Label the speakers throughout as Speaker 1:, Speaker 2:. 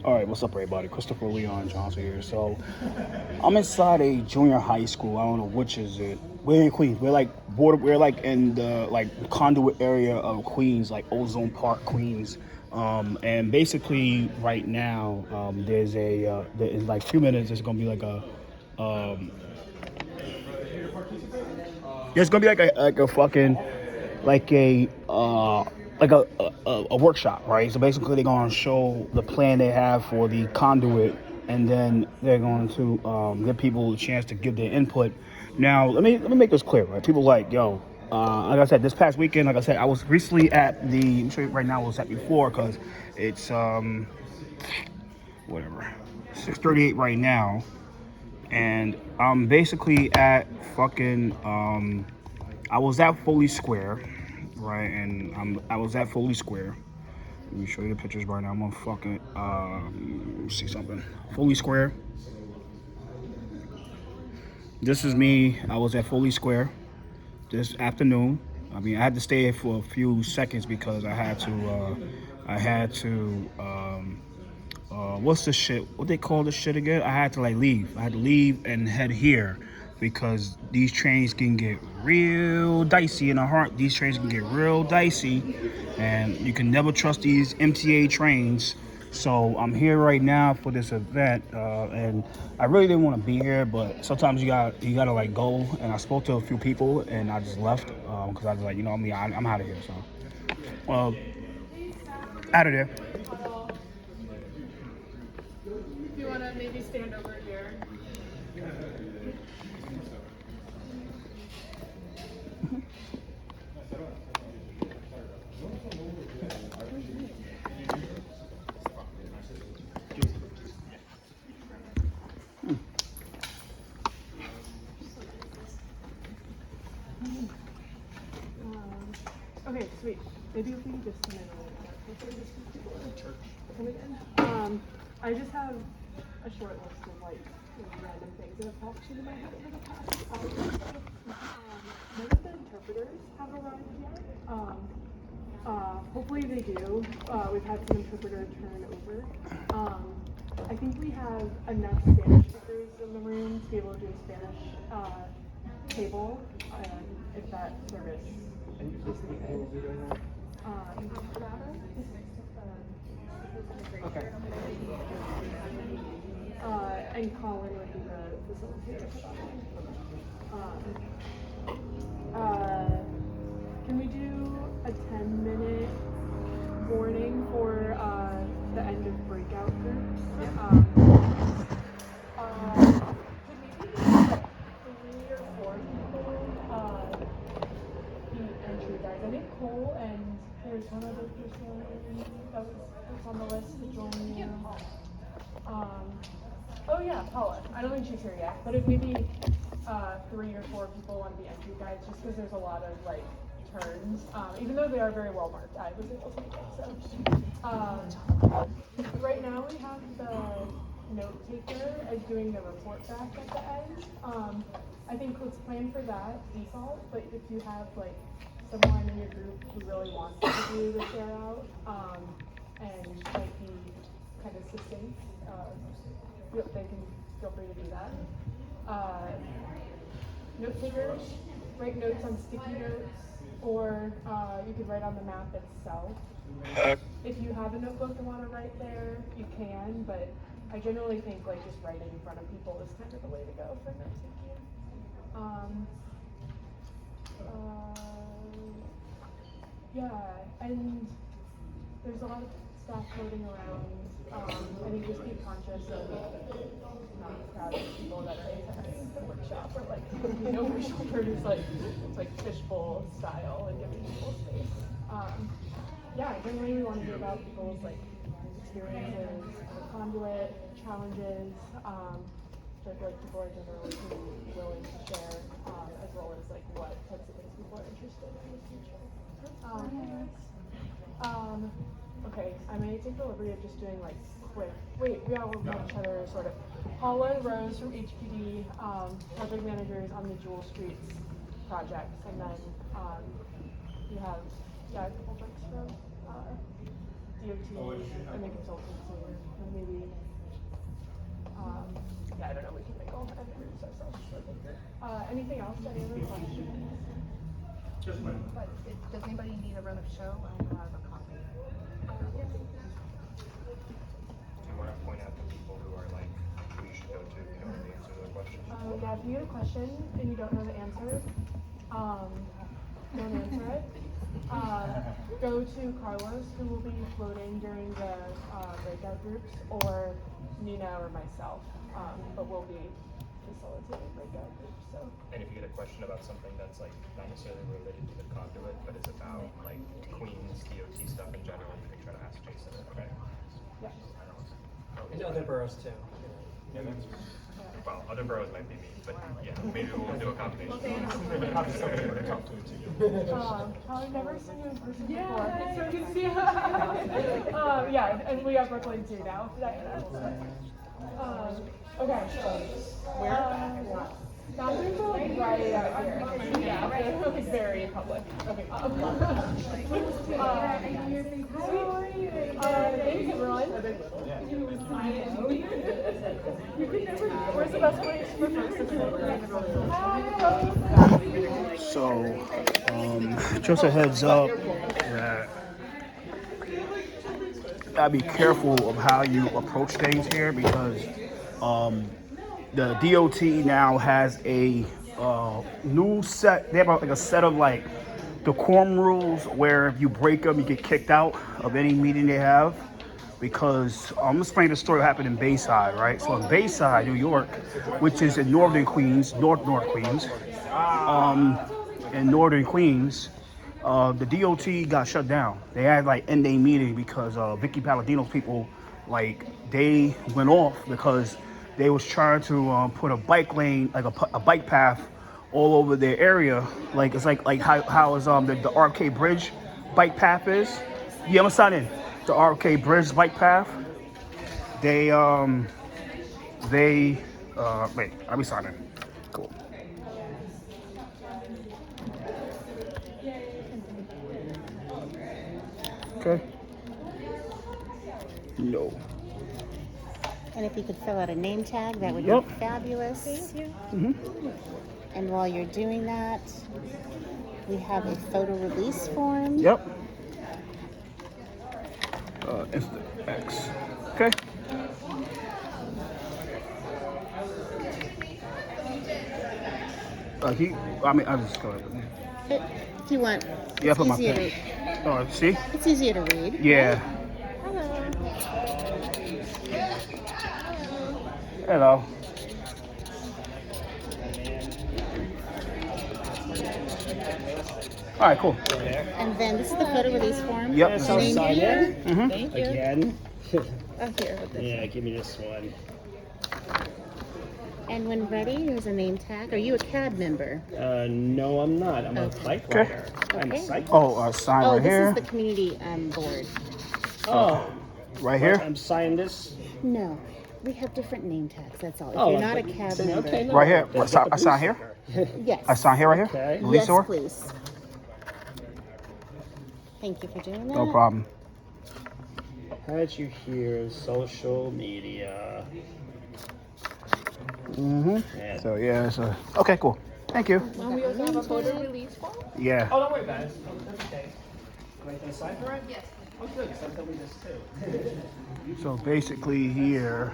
Speaker 1: All right, what's up, everybody? Christopher Leon Johnson here. So, I'm inside a junior high school. I don't know which is it. We're in Queens. We're like border. We're like in the like Conduit area of Queens, like Ozone Park, Queens. And basically, right now, there's in like a few minutes, there's gonna be like there's gonna be like a fucking like a workshop, right? So basically, they're going to show the plan they have for the conduit, and then they're going to give people a chance to give their input. Now, let me make this clear, right? People like, yo, like I said, this past weekend, like I said, I was recently at the. I'm sure right now I was at before because it's whatever 6:38 right now, and I'm basically at fucking I was at Foley Square, right? And I was at Foley Square. Let me show you the pictures right now. I'm gonna fucking see something. Foley Square. This is me. I was at Foley Square this afternoon. I mean, I had to stay here for a few seconds because I had to what's the shit? What they call this shit again? I had to like leave. I had to leave and head here because these trains can get real dicey in the heart. These trains can get real dicey, and you can never trust these MTA trains. So I'm here right now for this event, and I really didn't want to be here, but sometimes you gotta like go. And I spoke to a few people, and I just left because I was like, I'm out of here. So out of there.
Speaker 2: Do you want to maybe stand over here? Okay, sweet. Maybe if we just come in a little bit before this people are coming in. I just have a short list of like random things that have popped into my head over the past hour or so. None of the interpreters have arrived yet. Hopefully they do. We've had some interpreter turn over. I think we have enough Spanish speakers in the room to be able to do a Spanish table, if that service is needed.
Speaker 3: Okay.
Speaker 2: And Colin would be the facilitator for that one. Can we do a 10-minute warning for the end of breakout groups? Could maybe like 3 or 4 people be entry guys? I think Cole and there's one other person that's on the list to join you. Oh yeah, Paula. I don't think she's here yet, but if maybe 3 or 4 people want to be entry guides, just because there's a lot of like turns, even though they are very well marked, I was able to make it. So right now we have the note taker as doing the report back at the end. I think let's plan for that default, but if you have like someone in your group who really wants to do the share out and like be kind of succinct, they can feel free to do that. Note takers, write notes on sticky notes, or you could write on the map itself. If you have a notebook and want to write there, you can, but I generally think like just writing in front of people is kind of the way to go for note taking. Yeah, and there's a lot of stuff floating around. I think just be conscious of not crowding people that are attending the workshop or like looking over shoulders like fishbowl style and giving people space. Yeah, generally we want to hear about people's like experiences, conduit, challenges, like people are generally willing to share, as well as like what types of things people are interested in the future. Okay, I may take the liberty of just doing like quick. Wait, we all know each other sort of. Paula and Rose from HPD, project managers on the Jewel Streets projects, and then you have a couple folks from DOT and the consultancy, and maybe anything else? Any other questions?
Speaker 3: But does anybody need a run of show? I have a copy.
Speaker 4: Do you want to point out the people who are like, who you should go to if you don't know the answer to the question?
Speaker 2: Yeah, if you get a question and you don't know the answer, don't answer it. Go to Carlos, who will be floating during the breakout groups, or Nina or myself, but we'll be facilitating breakout groups. So.
Speaker 4: And if you get a question about something that's like not necessarily related to the Conduit, but it's about like Queens, DOT stuff in general, you can try to ask Jason, okay?
Speaker 2: Yeah.
Speaker 5: And other boroughs too.
Speaker 4: Well, other boroughs might be me, but yeah, maybe we'll do a combination.
Speaker 2: I've never seen you in person before. It's so good to see you. Yeah, and we have Brooklyn too now, Diana. Okay. Bathrooms are like right out here. Yeah, they're like very public. Okay. Thanks everyone. Where's the best place for first?
Speaker 1: So, just a heads up that gotta be careful of how you approach things here because the DOT now has a new set. They have like a set of like decorum rules where if you break them, you get kicked out of any meeting they have. Because I'm explaining the story that happened in Bayside, right? So in Bayside, New York, which is in northern Queens, North Queens, in northern Queens, the DOT got shut down. They had like end-day meeting because Vicky Palladino's people, like they went off because they was trying to put a bike lane, like a bike path, all over their area. Like it's like how is the Arcade Bridge bike path is. Yeah, I'm signing the Arcade Bridge bike path. Wait, I'll be signing. Cool. Okay. No.
Speaker 6: And if you could fill out a name tag, that would
Speaker 1: Yep.
Speaker 6: be fabulous.
Speaker 3: Thank you.
Speaker 1: Mm-hmm.
Speaker 6: And while you're doing that, we have a photo release form.
Speaker 1: Yep. Instant X. Okay. I'll just go ahead.
Speaker 6: If you want,
Speaker 1: Yeah,
Speaker 6: it's
Speaker 1: put my
Speaker 6: easier
Speaker 1: pen.
Speaker 6: to,
Speaker 1: Oh, see?
Speaker 6: it's easier to read.
Speaker 1: Yeah.
Speaker 6: Hello.
Speaker 1: Hello. All right, cool.
Speaker 6: And then this is the photo release form.
Speaker 1: Yep.
Speaker 5: So
Speaker 6: Name
Speaker 5: sign
Speaker 6: here.
Speaker 5: in
Speaker 1: Mm-hmm.
Speaker 6: Thank you.
Speaker 5: again.
Speaker 6: Oh, here with this.
Speaker 5: Yeah, give me this one.
Speaker 6: And when ready, there's a name tag. Are you a CAD member?
Speaker 5: No, I'm not. I'm a bike rider. I'm a
Speaker 6: Okay.
Speaker 5: cyclist.
Speaker 1: Oh, sign
Speaker 6: Oh,
Speaker 1: right
Speaker 6: this
Speaker 1: here.
Speaker 6: is the community board.
Speaker 5: Oh,
Speaker 1: Right here.
Speaker 5: I'm signing this.
Speaker 6: No, we have different name tags. That's all. If
Speaker 5: Oh,
Speaker 6: you're not a
Speaker 5: but-
Speaker 6: CAD
Speaker 5: then-
Speaker 6: member,
Speaker 5: okay, no.
Speaker 1: Right here.
Speaker 5: Then
Speaker 1: I
Speaker 5: get
Speaker 1: sign
Speaker 5: the blue
Speaker 1: here?
Speaker 5: sticker.
Speaker 6: yes.
Speaker 1: I sign here right here.
Speaker 5: Okay.
Speaker 1: Release
Speaker 6: Yes,
Speaker 1: order?
Speaker 6: please. Thank you for doing that.
Speaker 1: No problem.
Speaker 5: Had you here, social media.
Speaker 1: Mm-hmm.
Speaker 5: Yeah.
Speaker 1: So yeah, it's a okay, cool. Thank you.
Speaker 3: And we also have a photo release form.
Speaker 1: Yeah.
Speaker 5: Oh, don't worry about it. That's okay. Am I gonna sign for it?
Speaker 3: Yes.
Speaker 5: Oh, good. So I'm doing this too.
Speaker 1: So basically here,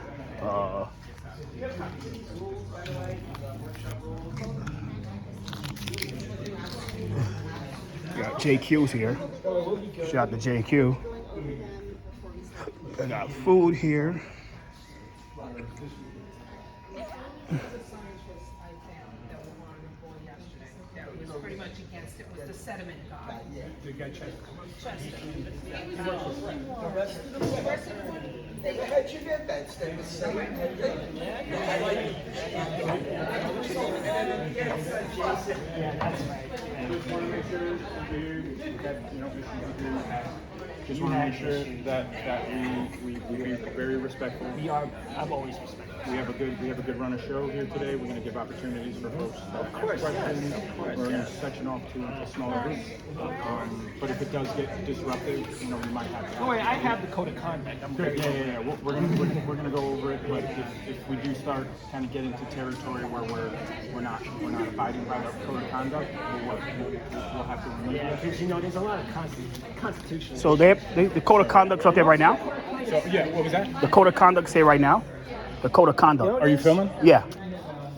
Speaker 1: got JQ's here. Shout out to JQ. I got food here.
Speaker 7: Pretty much against it was the sediment guy.
Speaker 8: How'd you get that? Stay the same.
Speaker 9: Just want to make sure that we be very respectful.
Speaker 5: I'm always respectful.
Speaker 9: We have a good run of show here today. We're going to give opportunities for folks to ask questions. We're going to section off to smaller groups. But if it does get disruptive, we might have to.
Speaker 5: Don't worry, I have the code of conduct. I'm
Speaker 9: Good.
Speaker 5: very
Speaker 9: Yeah. We're gonna go over it, but if we do start kind of get into territory where we're not abiding by the code of conduct, we'll have to remove
Speaker 5: Yeah,
Speaker 9: that.
Speaker 5: because there's a lot of constitutional.
Speaker 1: So the code of conduct's up there right now.
Speaker 9: So yeah, what was that?
Speaker 1: The code of conduct say right now. The code of conduct.
Speaker 9: Are you filming?
Speaker 1: Yeah.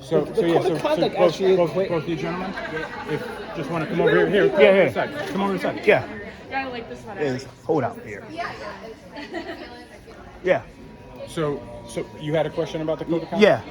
Speaker 9: So
Speaker 5: The
Speaker 9: yeah,
Speaker 5: code of conduct
Speaker 9: both
Speaker 5: actually-
Speaker 9: both you gentlemen, if just want to come over here.
Speaker 1: Yeah.
Speaker 9: Come over a sec.
Speaker 1: Yeah.
Speaker 2: Yeah, I like this one.
Speaker 1: Is hold out here. Yeah.
Speaker 9: So you had a question about the code of conduct?
Speaker 1: Yeah.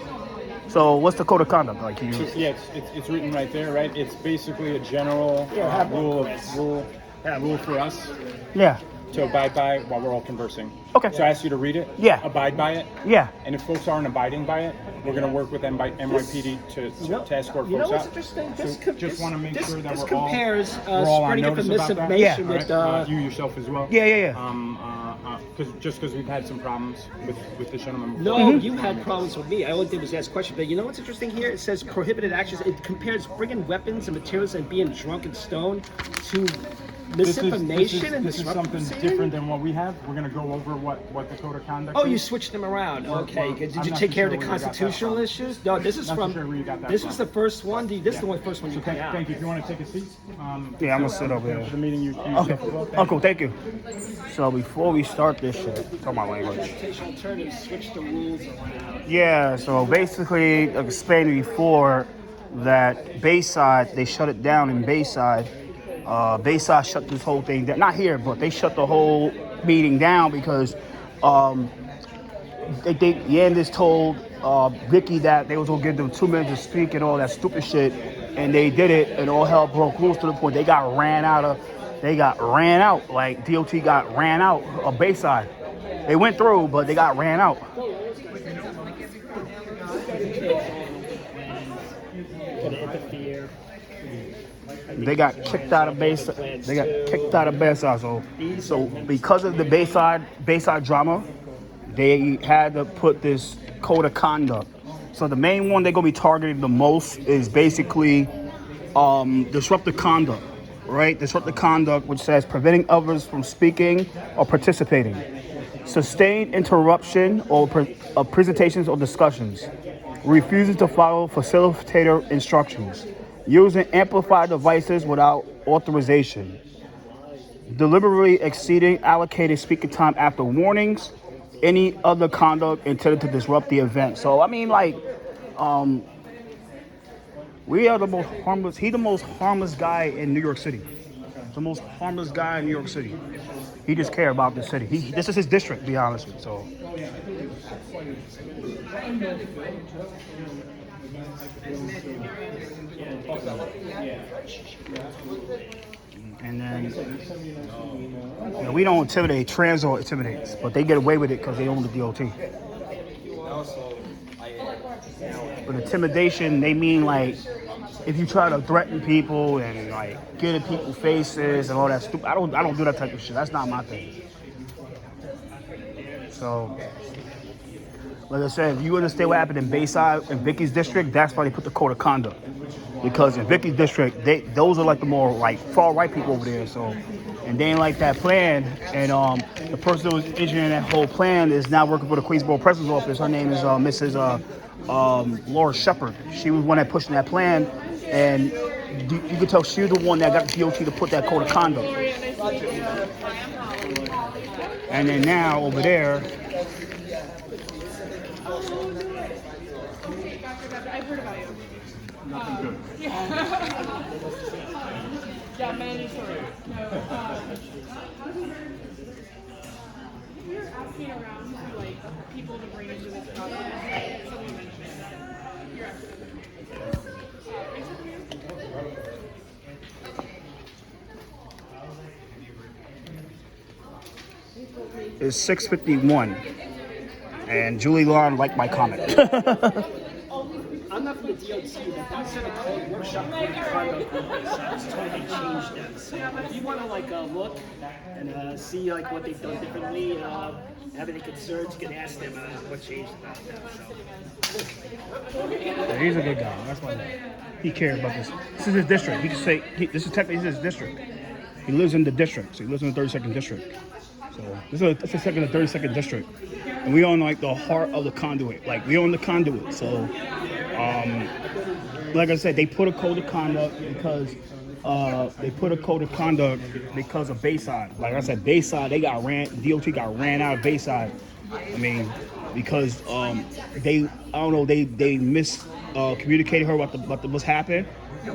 Speaker 1: So what's the code of conduct like? You.
Speaker 9: So, yeah, it's written right there, right? It's basically a general rule for us
Speaker 1: Yeah.
Speaker 9: to abide by while we're all conversing.
Speaker 1: Okay.
Speaker 9: So I asked you to read it.
Speaker 1: Yeah.
Speaker 9: Abide by it.
Speaker 1: Yeah.
Speaker 9: And if folks aren't abiding by it, we're going to work with NYPD to escort
Speaker 5: You know
Speaker 9: folks
Speaker 5: what's
Speaker 9: out.
Speaker 5: interesting?
Speaker 9: So just want to make sure that
Speaker 5: this
Speaker 9: we're all
Speaker 5: compares
Speaker 9: we're all on
Speaker 5: spreading
Speaker 9: notice about that.
Speaker 5: misinformation
Speaker 1: Yeah.
Speaker 5: with
Speaker 9: Right? You yourself as well.
Speaker 1: Yeah.
Speaker 9: Because we've had some problems with this gentleman before.
Speaker 5: No, you had problems with me. I only did was ask questions. But you know what's interesting here? It says prohibited actions. It compares bringing weapons and materials and being drunk and stoned to misinformation and
Speaker 9: this is something
Speaker 5: misrepresenting?
Speaker 9: different than what we have. We're going to go over what the code of conduct
Speaker 5: Oh,
Speaker 9: is.
Speaker 5: you switched them around. Okay.
Speaker 9: well,
Speaker 5: Did
Speaker 9: I'm
Speaker 5: you
Speaker 9: not
Speaker 5: take
Speaker 9: too
Speaker 5: care of
Speaker 9: sure
Speaker 5: the
Speaker 9: where you got that
Speaker 5: constitutional
Speaker 9: from.
Speaker 5: issues? No, this is
Speaker 9: Not too
Speaker 5: from.
Speaker 9: sure where you got that
Speaker 5: This
Speaker 9: from.
Speaker 5: was the first one. This is the one first one you
Speaker 9: So
Speaker 5: put out.
Speaker 9: thank you. If you want to take a seat.
Speaker 1: Yeah, I'm gonna sit over here.
Speaker 9: The meeting you
Speaker 1: Okay. Uncle, thank you. So before we start this shit, talk my language.
Speaker 5: Turn and switch the rules around.
Speaker 1: Yeah. So basically, I explained before that Bayside, they shut it down in Bayside. Bayside shut this whole thing down. Not here, but they shut the whole meeting down because Yandis told Vicky that they was gonna give them 2 minutes to speak and all that stupid shit, and they did it, and all hell broke loose to the point they got ran out. Like DOT got ran out of Bayside. They went through, but they got ran out.
Speaker 5: Gonna interfere.
Speaker 1: They got kicked out of Bayside. They got kicked out of Bayside. So because of the Bayside drama, they had to put this code of conduct. So the main one they're gonna be targeting the most is basically disruptive conduct, right? Disruptive conduct, which says preventing others from speaking or participating, sustained interruption of presentations or discussions, refusing to follow facilitator instructions, using amplified devices without authorization, deliberately exceeding allocated speaking time after warnings, any other conduct intended to disrupt the event. So I mean, like, we are the most harmless. He's the most harmless guy in New York City. The most harmless guy in New York City. He just cares about the city. This is his district, to be honest with you. So. And then, we don't intimidate. Transit intimidates, but they get away with it because they own the DOT. But intimidation, they mean like if you try to threaten people and like get in people's faces and all that stupid. I don't do that type of shit. That's not my thing. So, like I said, if you understand what happened in Bayside, in Vicky's district, that's why they put the code of conduct. Because in Vicky's district, those are like the more like far right people over there. So, and they ain't like that plan. And the person who was engineering that whole plan is now working for the Queensboro President's office. Her name is Mrs. Laura Shepard. She was one that pushing that plan, and you could tell she was the one that got the DOT to put that code of conduct. And then now over there.
Speaker 2: I've heard about you.
Speaker 9: Nothing good.
Speaker 2: Yeah, mandatory. No. We were asking around to like people to bring into this process. Someone mentioned that. You're asking.
Speaker 1: It's 6:51, and Julie Lawn liked my comment.
Speaker 5: I'm not from the DOT, but that's in a code workshop code conduct on my side. It's totally changed that. So if you want to like look and see like what they've done differently, have any concerns, you can ask them what changed about that. So.
Speaker 1: Yeah, he's a good guy. That's why he cares about this. This is his district. He can say this is technically his district. He lives in the district, so he lives in the 32nd district. So this is the second and 32nd district, and we on like the heart of the Conduit. Like we on the Conduit. So, like I said, they put a code of conduct because of Bayside. Like I said, Bayside DOT got ran out of Bayside. I mean, because they communicated her about what's happened,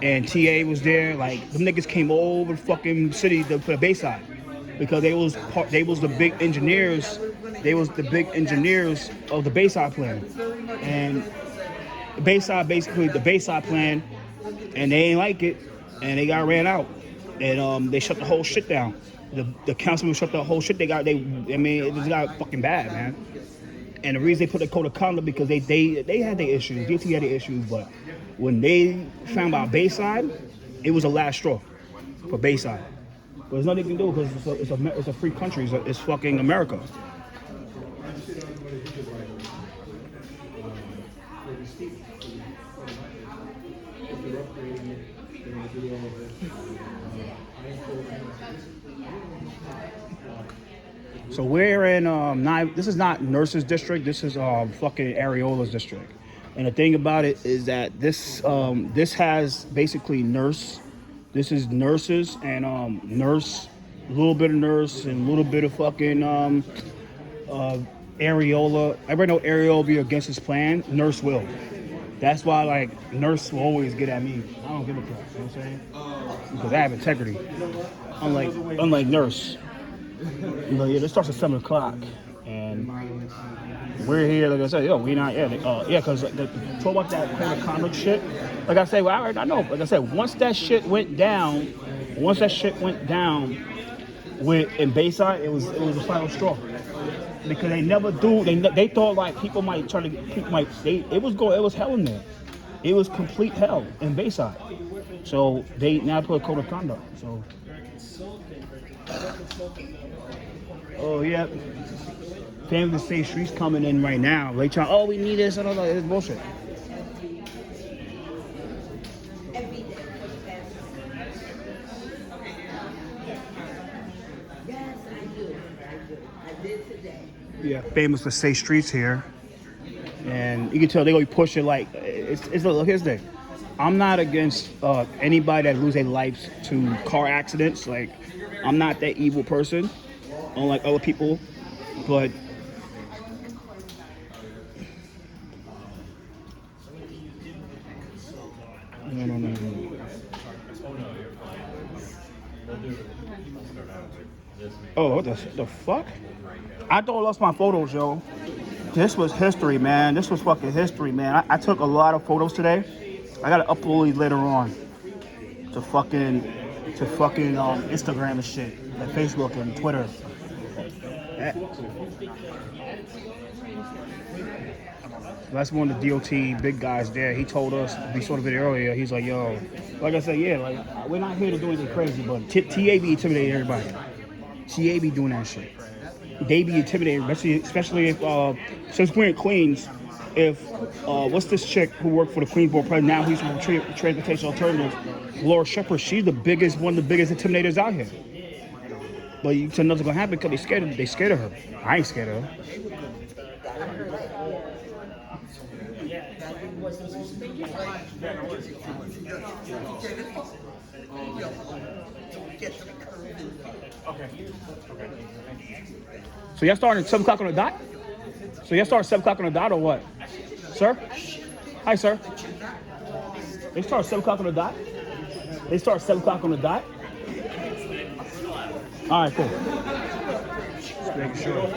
Speaker 1: and TA was there. Like them niggas came over the fucking city for the Bayside because they was the big engineers. They was the big engineers of the Bayside plan, and the Bayside plan, and they ain't like it, and they got ran out, and they shut the whole shit down. The councilman shut the whole shit. It just got fucking bad, man. And the reason they put the code of conduct because they had their issues, DT had their issues, but when they found out Bayside, it was a last straw for Bayside. But there's nothing you can do because it's a free country. It's fucking America. So we're in this is not Nurse's district. This is fucking Areola's district. And the thing about it is that this has basically nurse. This is nurses and nurse, a little bit of nurse and a little bit of fucking Areola. Everybody know Areola will be against his plan. Nurse will. That's why like nurse will always get at me. I don't give a crap. You know what I'm saying? Because I have integrity. Unlike nurse. You know, yeah, this starts at 7 o'clock, and we're here. Like I said, we not because talk about that code of conduct shit. Like I say, well, I know. Like I said, once that shit went down in Bayside, it was the final straw because they never do. They thought like it was hell in there. It was complete hell in Bayside. So they now put a code of conduct. So. Oh yeah, family to say streets coming in right now. They trying. Oh, we need this. I don't know. It's bullshit. Yeah, famous for say streets here, and you can tell they gonna push it like it's look. Here's the thing. I'm not against anybody that lose their lives to car accidents. Like, I'm not that evil person, unlike other people. But no. Oh, what the fuck? I thought I lost my photos, yo. This was history, man. This was fucking history, man. I took a lot of photos today. I gotta upload these later on to fucking Instagram and shit, and Facebook and Twitter. That's one of the DOT big guys there. He told us, we saw the video earlier, he's like, yo, like I said, yeah, like we're not here to do anything crazy, but TA be intimidating everybody. TA be doing that shit. They be intimidating, especially if, since we're in Queens, if, what's this chick who worked for the Queens Board President, now he's from Transportation Alternatives, Laura Shepard, she's one of the biggest intimidators out here. But you said nothing's gonna happen because they scared of her. I ain't scared of her. So y'all starting at 7 o'clock on the dot? So y'all start at 7 o'clock on the dot or what? Sir? Hi, sir. They start at 7 o'clock on the dot? They start at 7 o'clock on the dot? All right, cool. Just making sure.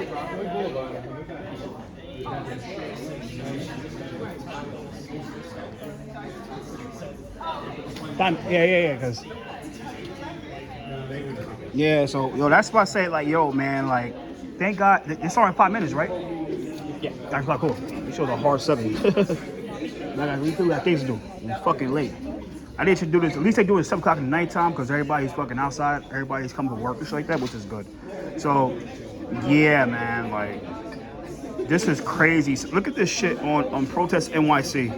Speaker 1: Yeah, because... Yeah, so, yo, that's why I say, like, yo, man, like, thank God, it's only 5 minutes, right? Yeah. That's not cool. You showed a hard 7. we still got things to do. It's fucking late. I think they should do this. At least they do it at 7 o'clock in the nighttime because everybody's fucking outside. Everybody's coming to work and shit like that, which is good. So, yeah, man, like, this is crazy. So look at this shit on Protest NYC.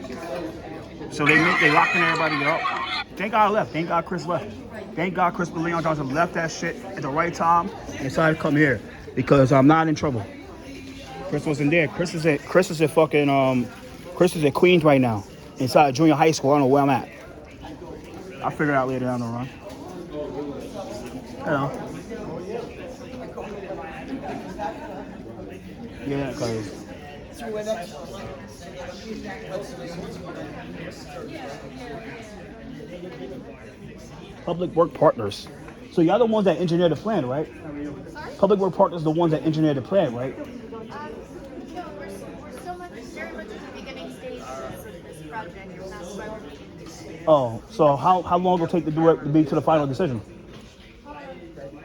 Speaker 1: So they locking everybody up. Thank God I left. Thank God Chris left. Thank God Chris Leon Johnson left that shit at the right time and decided to come here because I'm not in trouble. Chris wasn't there. Chris is at Queens right now. Inside junior high school. I don't know where I'm at. I'll figure it out later down the run. You know. Yeah, because Public Work Partners. So y'all the ones that engineer the plan, right?
Speaker 3: Sorry?
Speaker 1: Public Work Partners the ones that engineer the plan, right?
Speaker 3: No, we're still very much at the beginning stage of this project. It's not started.
Speaker 1: Oh, so how long will it take to do it to be to the final decision?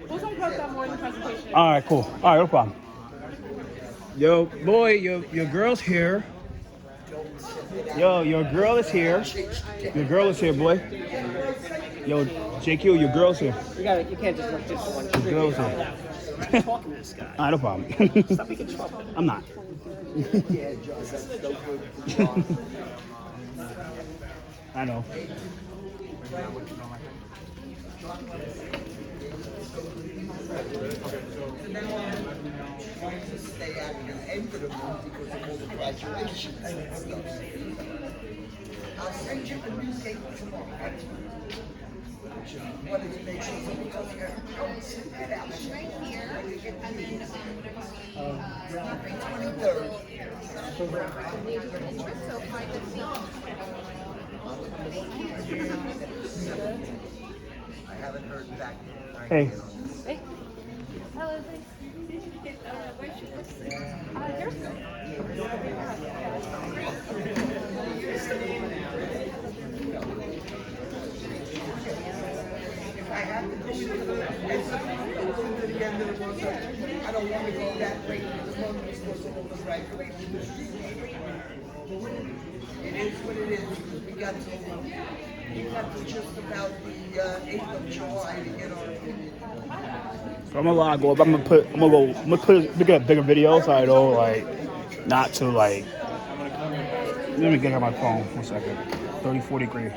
Speaker 2: We'll talk about that more in the presentation.
Speaker 1: All right, cool. All right, no problem. Yo, boy, your girl's here. Yo, your girl is here. Your girl is here, boy. Yo, JQ, your girl's here.
Speaker 5: You can't just look just one.
Speaker 1: Your girl's here.
Speaker 5: I'm talking to this guy.
Speaker 1: All right, no problem.
Speaker 5: Stop making trouble.
Speaker 1: I'm not. I know.
Speaker 8: Going to stay at the end of the month because of all the graduations and stuff. I'll send you a new date tomorrow. What is it? Get out.
Speaker 3: Right here, and then interest, so 5:15.
Speaker 8: I haven't heard back.
Speaker 1: Hey.
Speaker 3: Hey. Hello, Leslie. Where's your list? Here's
Speaker 8: If I have to go to the end of the month, I don't want to go that late because the month is supposed to hold the graduation. It is what it is. We got to just about the 8th of July to get our opinion.
Speaker 1: So I'm gonna log off. I'm gonna look at bigger videos so I know like not to like. Let me get on my phone 1 second. 30, 40 degree.